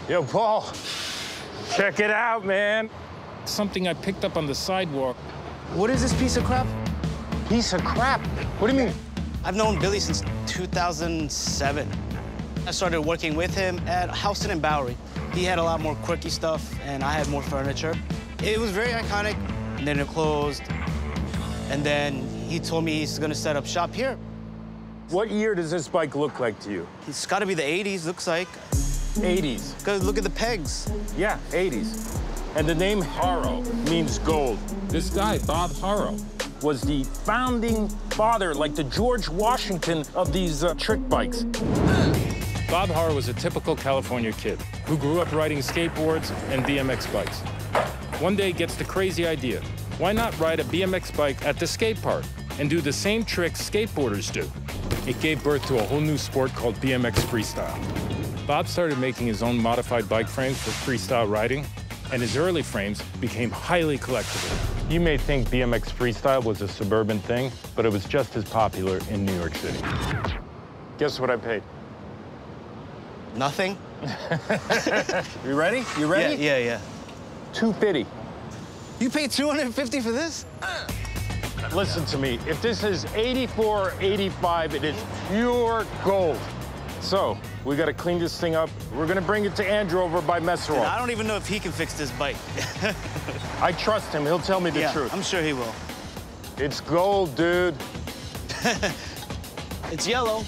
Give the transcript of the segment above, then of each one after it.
Yo, Paul, check it out, man. Something I picked up on the sidewalk. What is this piece of crap? Piece of crap? What do you mean? I've known Billy since 2007. I started working with him at Houston and Bowery. He had a lot more quirky stuff, and I had more furniture. It was very iconic, and then it closed. And then he told me he's gonna set up shop here. What year does this bike look like to you? It's gotta be the 80s, looks like. 80s. Because look at the pegs. Yeah, 80s. And the name Haro means gold. This guy, Bob Haro, Was the founding father, like the George Washington of these trick bikes. Bob Haro was a typical California kid who grew up riding skateboards and BMX bikes. One day gets the crazy idea, why not ride a BMX bike at the skate park and do the same tricks skateboarders do? It gave birth to a whole new sport called BMX freestyle. Bob started making his own modified bike frames for freestyle riding, and his early frames became highly collectible. You may think BMX freestyle was a suburban thing, but it was just as popular in New York City. Guess what I paid? Nothing. You ready? You ready? Yeah. $250. You paid $250 for this? Listen to me. If this is 84 or 85, it is pure gold. So, we gotta clean this thing up. We're gonna bring it to Andrew over by Messerol. I don't even know if he can fix this bike. I trust him. He'll tell me the truth. I'm sure he will. It's gold, dude. It's yellow.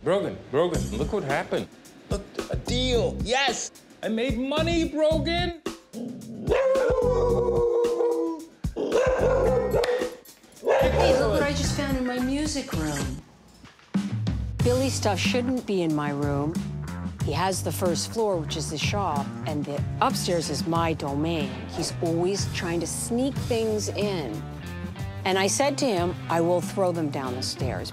Brogan, look what happened. Look, a deal. Yes. I made money, Brogan. Hey, look what I just found in my music room. Billy's stuff shouldn't be in my room. He has the first floor, which is the shop, and the upstairs is my domain. He's always trying to sneak things in. And I said to him, I will throw them down the stairs.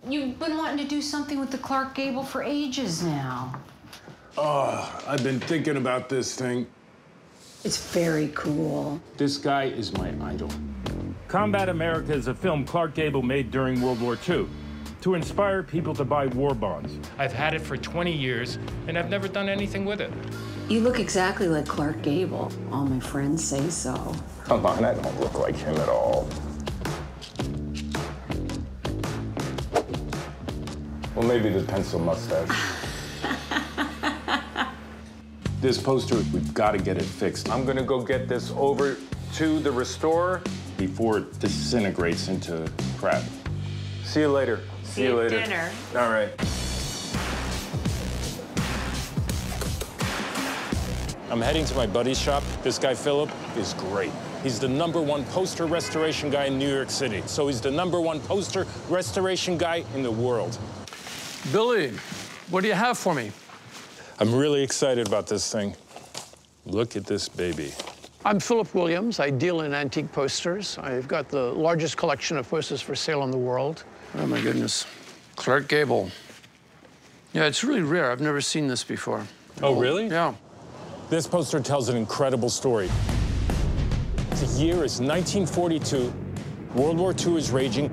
You've been wanting to do something with the Clark Gable for ages now. Oh, I've been thinking about this thing. It's very cool. This guy is my idol. Combat America is a film Clark Gable made during World War II to inspire people to buy war bonds. I've had it for 20 years, and I've never done anything with it. You look exactly like Clark Gable. All my friends say so. Come on, I don't look like him at all. Well, maybe the pencil mustache. This poster, we've got to get it fixed. I'm gonna go get this over to the restorer before it disintegrates into crap. See you later. See you later. Dinner. All right. I'm heading to my buddy's shop. This guy, Philip, is great. He's the #1 poster restoration guy in New York City. So he's the #1 poster restoration guy in the world. Billy, what do you have for me? I'm really excited about this thing. Look at this baby. I'm Philip Williams. I deal in antique posters. I've got the largest collection of posters for sale in the world. Oh, my goodness. Clark Gable. Yeah, it's really rare. I've never seen this before. Oh, really? Yeah. This poster tells an incredible story. The year is 1942. World War II is raging.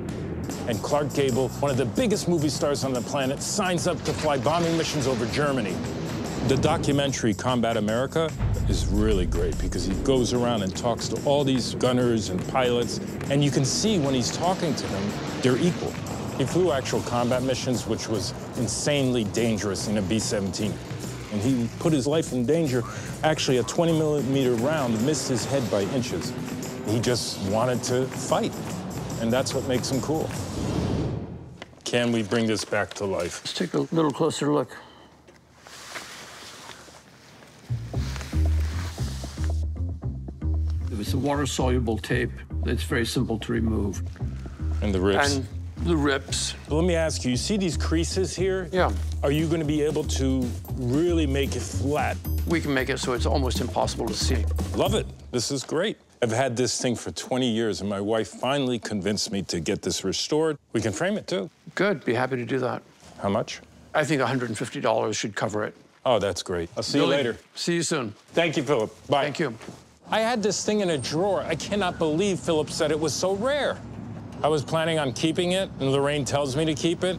And Clark Gable, one of the biggest movie stars on the planet, signs up to fly bombing missions over Germany. The documentary Combat America is really great because he goes around and talks to all these gunners and pilots, and you can see when he's talking to them, they're equal. He flew actual combat missions, which was insanely dangerous in a B-17. And he put his life in danger. Actually, a 20-millimeter round missed his head by inches. He just wanted to fight, and that's what makes him cool. Can we bring this back to life? Let's take a little closer look. It's a water-soluble tape that's very simple to remove. And the rips. And the rips. Let me ask you, you see these creases here? Yeah. Are you going to be able to really make it flat? We can make it so it's almost impossible to see. Love it. This is great. I've had this thing for 20 years, and my wife finally convinced me to get this restored. We can frame it, too. Good. Be happy to do that. How much? I think $150 should cover it. Oh, that's great. I'll see you later. See you soon. Thank you, Philip. Bye. Thank you. I had this thing in a drawer. I cannot believe Philip said it was so rare. I was planning on keeping it, and Lorraine tells me to keep it,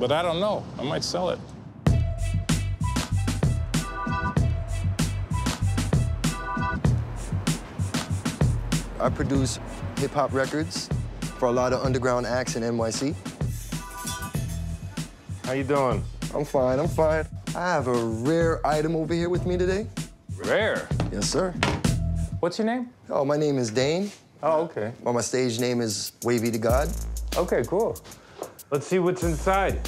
but I don't know. I might sell it. I produce hip-hop records for a lot of underground acts in NYC. How you doing? I'm fine, I'm fine. I have a rare item over here with me today. Rare? Yes, sir. What's your name? Oh, my name is Dane. Oh, okay. Well, my stage name is Wavy to God. Okay, cool. Let's see what's inside.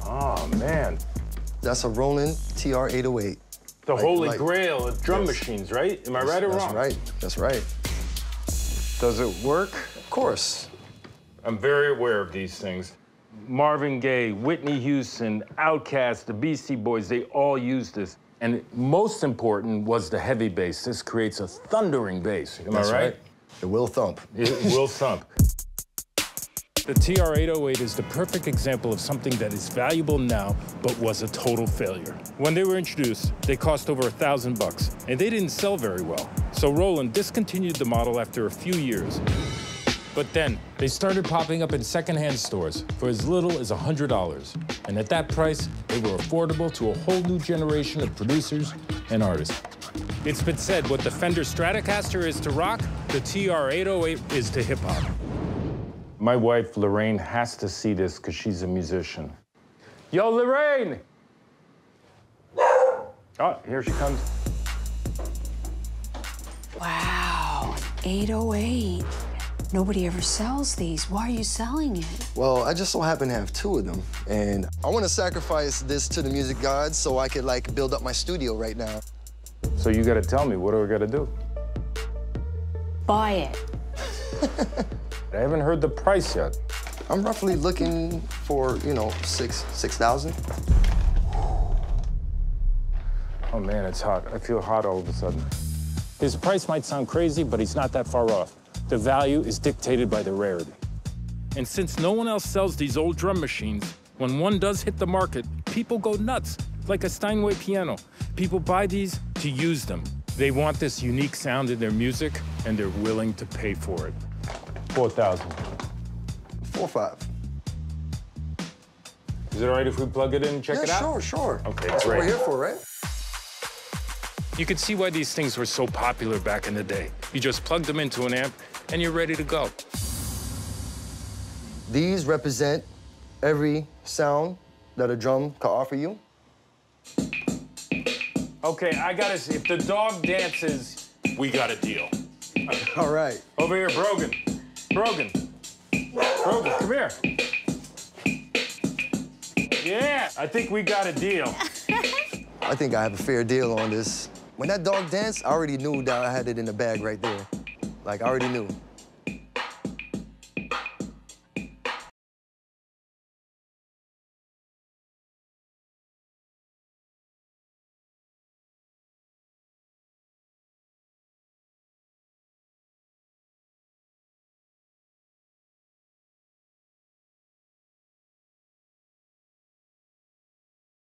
Oh, man. That's a Roland TR-808. The holy grail of drum machines, right? Am I right or wrong? That's right, that's right. Does it work? Of course. I'm very aware of these things. Marvin Gaye, Whitney Houston, Outkast, the Beastie Boys, they all use this. And most important was the heavy bass. This creates a thundering bass. Am I right? It will thump. It will thump. The TR-808 is the perfect example of something that is valuable now, but was a total failure. When they were introduced, they cost over $1,000, and they didn't sell very well. So Roland discontinued the model after a few years. But then, they started popping up in secondhand stores for as little as $100. And at that price, they were affordable to a whole new generation of producers and artists. It's been said what the Fender Stratocaster is to rock, the TR-808 is to hip-hop. My wife, Lorraine, has to see this because she's a musician. Yo, Lorraine! Oh, here she comes. Wow, 808. Nobody ever sells these. Why are you selling it? Well, I just so happen to have 2 of them, and I want to sacrifice this to the music gods so I could, like, build up my studio right now. So you got to tell me, what do I got to do? Buy it. I haven't heard the price yet. I'm roughly looking for, you know, 6,000. Oh, man, it's hot. I feel hot all of a sudden. His price might sound crazy, but he's not that far off. The value is dictated by the rarity. And since no one else sells these old drum machines, when one does hit the market, people go nuts, like a Steinway piano. People buy these to use them. They want this unique sound in their music, and they're willing to pay for it. 4,000. 4-5. Is it all right if we plug it in and check it out? Sure, sure. Okay, That's what great. we're here for, right? You can see why these things were so popular back in the day. You just plug them into an amp, and you're ready to go. These represent every sound that a drum can offer you. Okay, I gotta see. If the dog dances, we got a deal. All right. Over here, Brogan. Brogan. Brogan, come here. Yeah, I think we got a deal. I think I have a fair deal on this. When that dog danced, I already knew that I had it in the bag right there. Like, I already knew.